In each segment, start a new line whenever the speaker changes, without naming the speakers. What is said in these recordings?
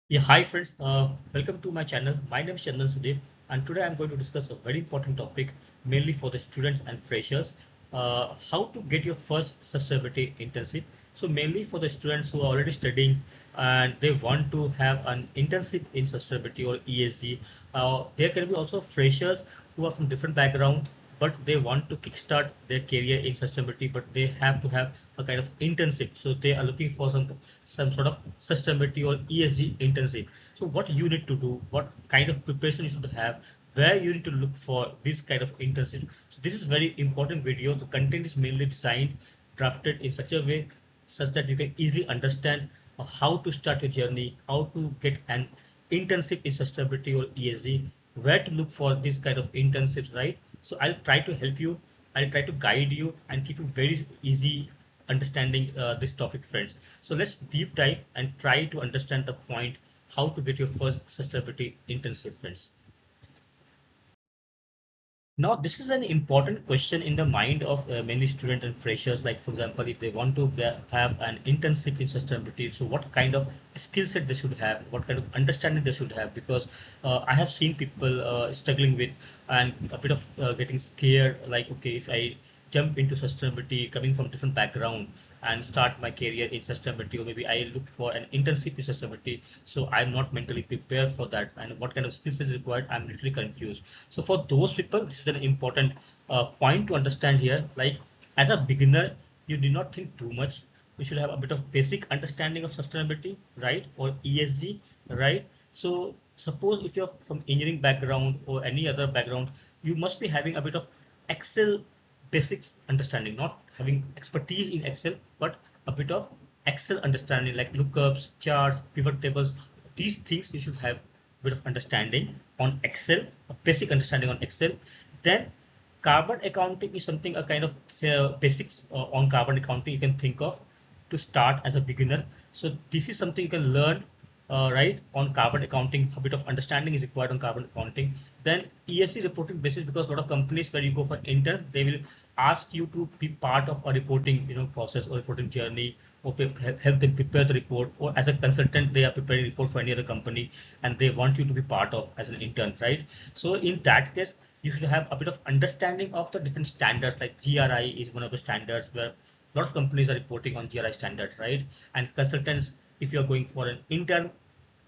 Yeah, hi friends. Welcome to my channel. My name is Chandan Sudeep, and today I'm going to discuss a very important topic, mainly for the students and freshers. How to get your first sustainability internship. So mainly for the students who are already studying and they want to have an internship in sustainability or ESG. There can be also freshers who are from different background, but they want to kickstart their career in sustainability, but they have to have a kind of internship. So they are looking for some sort of sustainability or ESG internship. So what you need to do, what kind of preparation you should have, where you need to look for this kind of internship. So this is very important video. The content is mainly designed, drafted in such a way such that you can easily understand how to start your journey, how to get an internship in sustainability or ESG, where to look for this kind of internships, right? So I'll try to help you. I'll try to guide you and keep it very easy understanding this topic, friends. So let's deep dive and try to understand the point how to get your first sustainability internship, friends. Now, this is an important question in the mind of many students and freshers. Like, for example, if they want to have an internship in sustainability, so what kind of skill set they should have, what kind of understanding they should have? Because I have seen people struggling with and a bit of getting scared. Like, okay, if I jump into sustainability, coming from different background, and start my career in sustainability, or maybe I look for an internship in sustainability, so I'm not mentally prepared for that, and what kind of skills is required, I'm literally confused. So for those people, this is an important point to understand here. Like, as a beginner, you do not think too much. You should have a bit of basic understanding of sustainability, right, or ESG, right? So suppose if you're from engineering background or any other background, you must be having a bit of Excel basics understanding, not having expertise in Excel, but a bit of Excel understanding, like lookups, charts, pivot tables. These things you should have a bit of understanding on Excel, a basic understanding on Excel. Then carbon accounting is something, a kind of basics on carbon accounting you can think of to start as a beginner. So this is something you can learn, right, on carbon accounting. A bit of understanding is required on carbon accounting. Then ESG reporting basis, because a lot of companies where you go for intern, they will ask you to be part of a reporting, process or reporting journey, or help them prepare the report, or as a consultant they are preparing report for any other company and they want you to be part of as an intern, right? So in that case, you should have a bit of understanding of the different standards. Like GRI is one of the standards where a lot of companies are reporting on GRI standard, right? And consultants, if you're going for an intern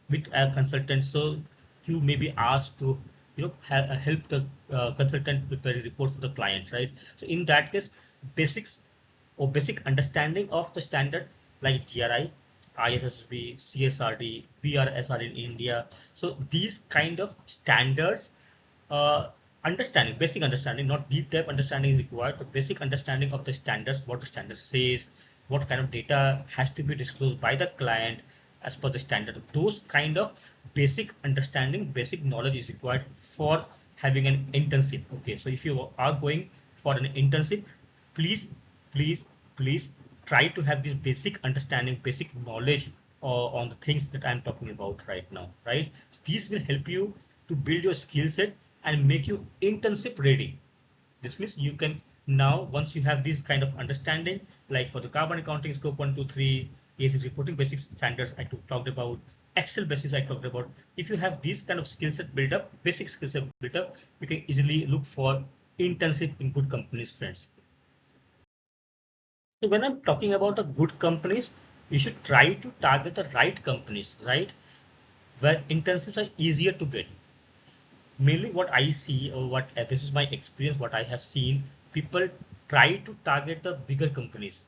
with a consultant, so you may be asked to help the consultant prepare a report for the client, right? So in that case, basics or basic understanding of the standard like GRI, ISSB, CSRD, BRSR in India. So these kind of standards, uh, understanding, basic understanding, not deep depth understanding is required, but basic understanding of the standards, what the standard says, what kind of data has to be disclosed by the client as per the standard. Those kind of basic understanding, basic knowledge is required for having an internship. Okay, so if you are going for an internship, please, please, please try to have this basic understanding, basic knowledge on the things that I'm talking about right now, right? These will help you to build your skill set and make you internship ready. This means you can now, once you have this kind of understanding, like for the carbon accounting scope 1, 2, 3, ESG reporting basic standards I talked about, Excel basis I talked about. If you have this kind of skill set built up, basic skill set built up, you can easily look for internship in good companies, friends. So when I'm talking about the good companies, you should try to target the right companies, right? Where internships are easier to get. Mainly what I see, or what this is my experience, what I have seen, people try to target the bigger companies.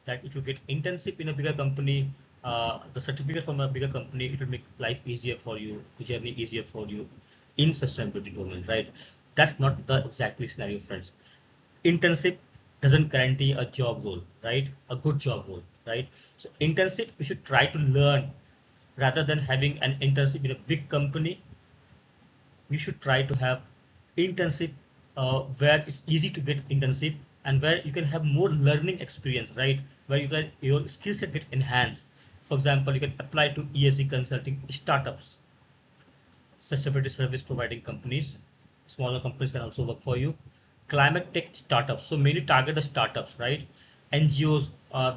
That if you get internship in a bigger company, the certificate from a bigger company, it will make life easier for you, the journey easier for you in sustainability domain, right? That's not the exactly scenario, friends. Internship doesn't guarantee a job role, right? A good job role, right? So internship, we should try to learn rather than having an internship in a big company. You should try to have internship where it's easy to get internship and where you can have more learning experience, right? Where you can your skill set get enhanced. For example, you can apply to ESG consulting startups, sustainability service providing companies. Smaller companies can also work for you. Climate tech startups. So mainly target the startups, right? NGOs,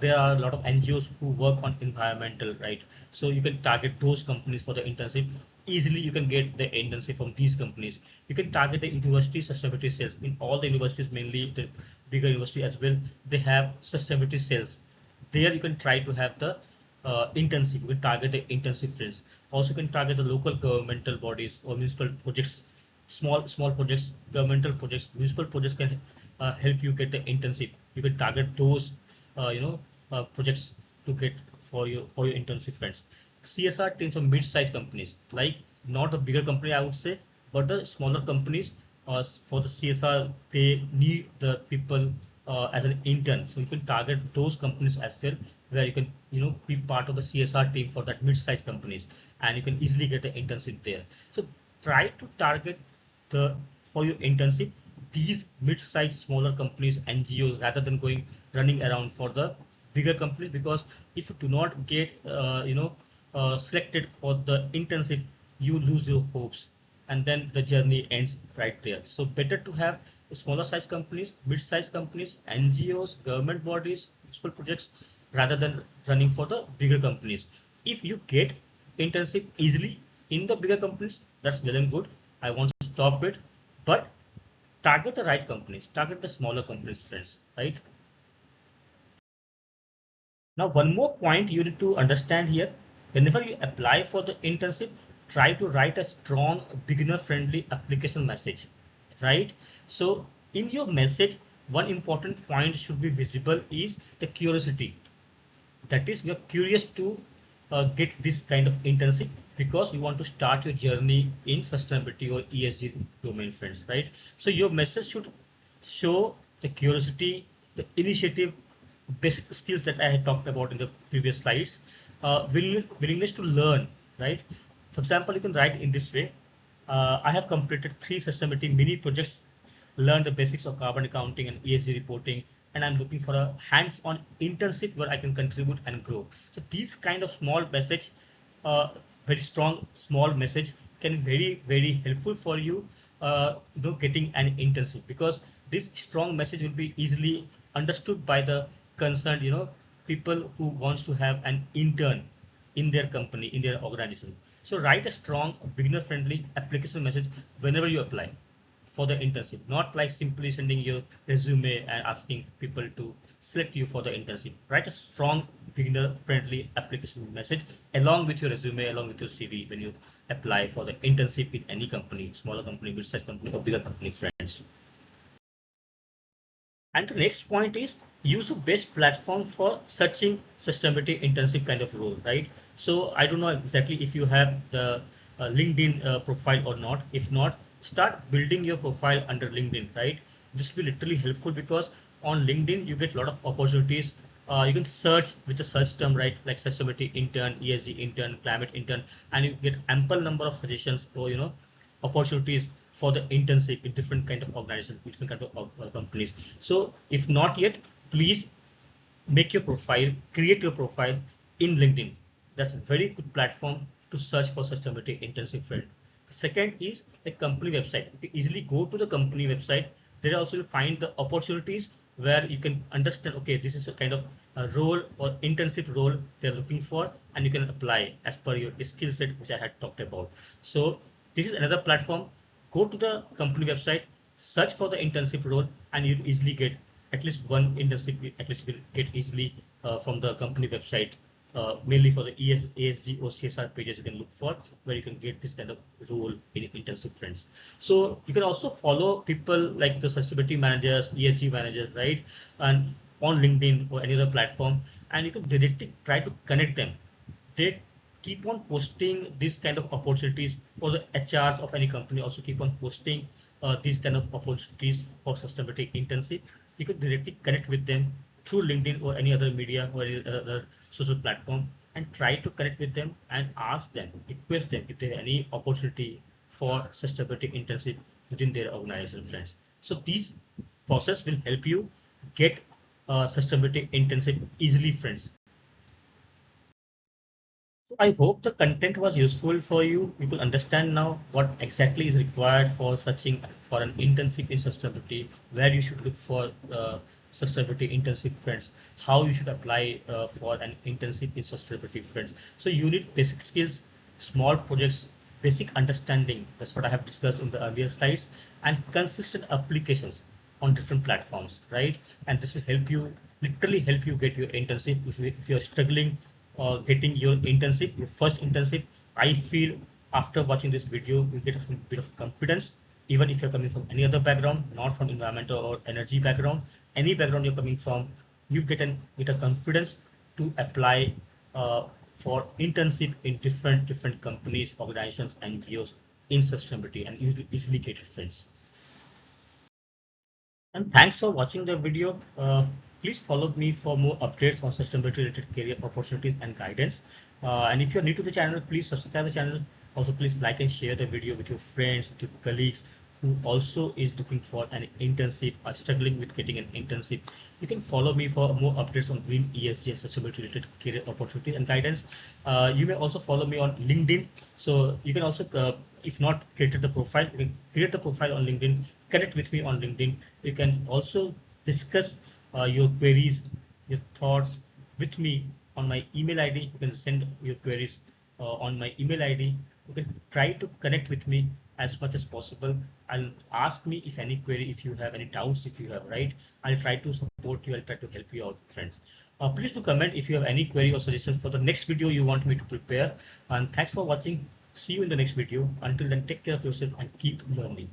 there are a lot of NGOs who work on environmental, right? So you can target those companies for the internship. Easily you can get the internship from these companies. You can target the university sustainability sales. In all the universities, mainly the bigger university as well, they have sustainability sales. There you can try to have the internship. You can target the internship friends. Also, you can target the local governmental bodies or municipal projects, small projects, governmental projects, municipal projects can help you get the internship. You can target those, projects to get for your internship friends. CSR teams for mid-sized companies, like not a bigger company, I would say, but the smaller companies. For the CSR, they need the people as an intern. So you can target those companies as well, where you can be part of the CSR team for that mid-sized companies, and you can easily get the internship there. So try to target the for your internship these mid-sized smaller companies, NGOs, rather than going running around for the bigger companies, because if you do not get selected for the internship, you lose your hopes and then the journey ends right there. So better to have smaller size companies, mid-sized companies, NGOs, government bodies, municipal projects, rather than running for the bigger companies. If you get internship easily in the bigger companies, that's well and good. I want to stop it, but target the right companies, target the smaller companies, friends, right? Now, one more point you need to understand here, whenever you apply for the internship, try to write a strong beginner friendly application message, right? So in your message, one important point should be visible is the curiosity. That is, we are curious to get this kind of internship because we want to start your journey in sustainability or ESG domain, friends, right? So your message should show the curiosity, the initiative, basic skills that I had talked about in the previous slides, willingness to learn, right? For example, you can write in this way. I have completed 3 sustainability mini projects, learned the basics of carbon accounting and ESG reporting, and I'm looking for a hands-on internship where I can contribute and grow. So these kind of small message, very strong small message, can be very helpful for you, getting an internship, because this strong message will be easily understood by the concerned, people who wants to have an intern in their company, in their organization. So write a strong beginner friendly application message whenever you apply for the internship, not like simply sending your resume and asking people to select you for the internship. Write a strong beginner friendly application message along with your resume, along with your CV when you apply for the internship in any company, smaller company, mid-sized company, or bigger company, friends. And the next point is use the best platform for searching sustainability internship kind of role, right? So I don't know exactly if you have the LinkedIn profile or not. If not, start building your profile under LinkedIn, right? This will be literally helpful because on LinkedIn you get a lot of opportunities. You can search with a search term, right? Like sustainability intern, ESG intern, climate intern, and you get ample number of suggestions or opportunities for the internship in different kind of organizations, different kind of companies. So if not yet, please make your profile, create your profile in LinkedIn. That's a very good platform to search for sustainability internship field. The second is a company website. You can easily go to the company website. There also you'll find the opportunities where you can understand, okay, this is a kind of a role or internship role they're looking for, and you can apply as per your skill set, which I had talked about. So this is another platform. Go to the company website, search for the internship role, and you'll easily get at least one internship, at least you will get easily from the company website, mainly for the ESG or CSR pages you can look for, where you can get this kind of role in internship, friends. So you can also follow people like the sustainability managers, ESG managers, right? And on LinkedIn or any other platform, and you can directly try to connect them. They keep on posting these kind of opportunities, or the HRs of any company also keep on posting these kind of opportunities for sustainability internship. You could directly connect with them through LinkedIn or any other media or any other social platform, and try to connect with them and ask them, request them if there are any opportunity for sustainability internship within their organization, friends. So this process will help you get sustainability internship easily, friends. I hope the content was useful for you. You could understand now what exactly is required for searching for an internship in sustainability, where you should look for sustainability internship, friends, how you should apply for an internship in sustainability, friends. So you need basic skills, small projects, basic understanding. That's what I have discussed in the earlier slides, and consistent applications on different platforms, right? And this will help you, literally help you get your internship. If you're struggling getting your internship, your first internship, I feel after watching this video, you get a bit of confidence. Even if you're coming from any other background, not from environmental or energy background, any background you're coming from, you get a confidence to apply for internship in different companies, organizations, NGOs in sustainability, and you easily get it, friends. And thanks for watching the video. Please follow me for more updates on sustainability related career opportunities and guidance. And if you're new to the channel, please subscribe the channel. Also, please like and share the video with your friends, with your colleagues who also is looking for an internship or struggling with getting an internship. You can follow me for more updates on green ESG and sustainability related career opportunities and guidance. You may also follow me on LinkedIn. So you can also, if not created the profile, you can create the profile on LinkedIn, connect with me on LinkedIn. You can also discuss your queries, your thoughts with me on my email ID. You can send your queries on my email ID. You can try to connect with me as much as possible and ask me if any query, if you have any doubts, if you have, right? I'll try to support you. I'll try to help you out, friends. Please do comment if you have any query or suggestions for the next video you want me to prepare. And thanks for watching. See you in the next video. Until then, take care of yourself and keep learning.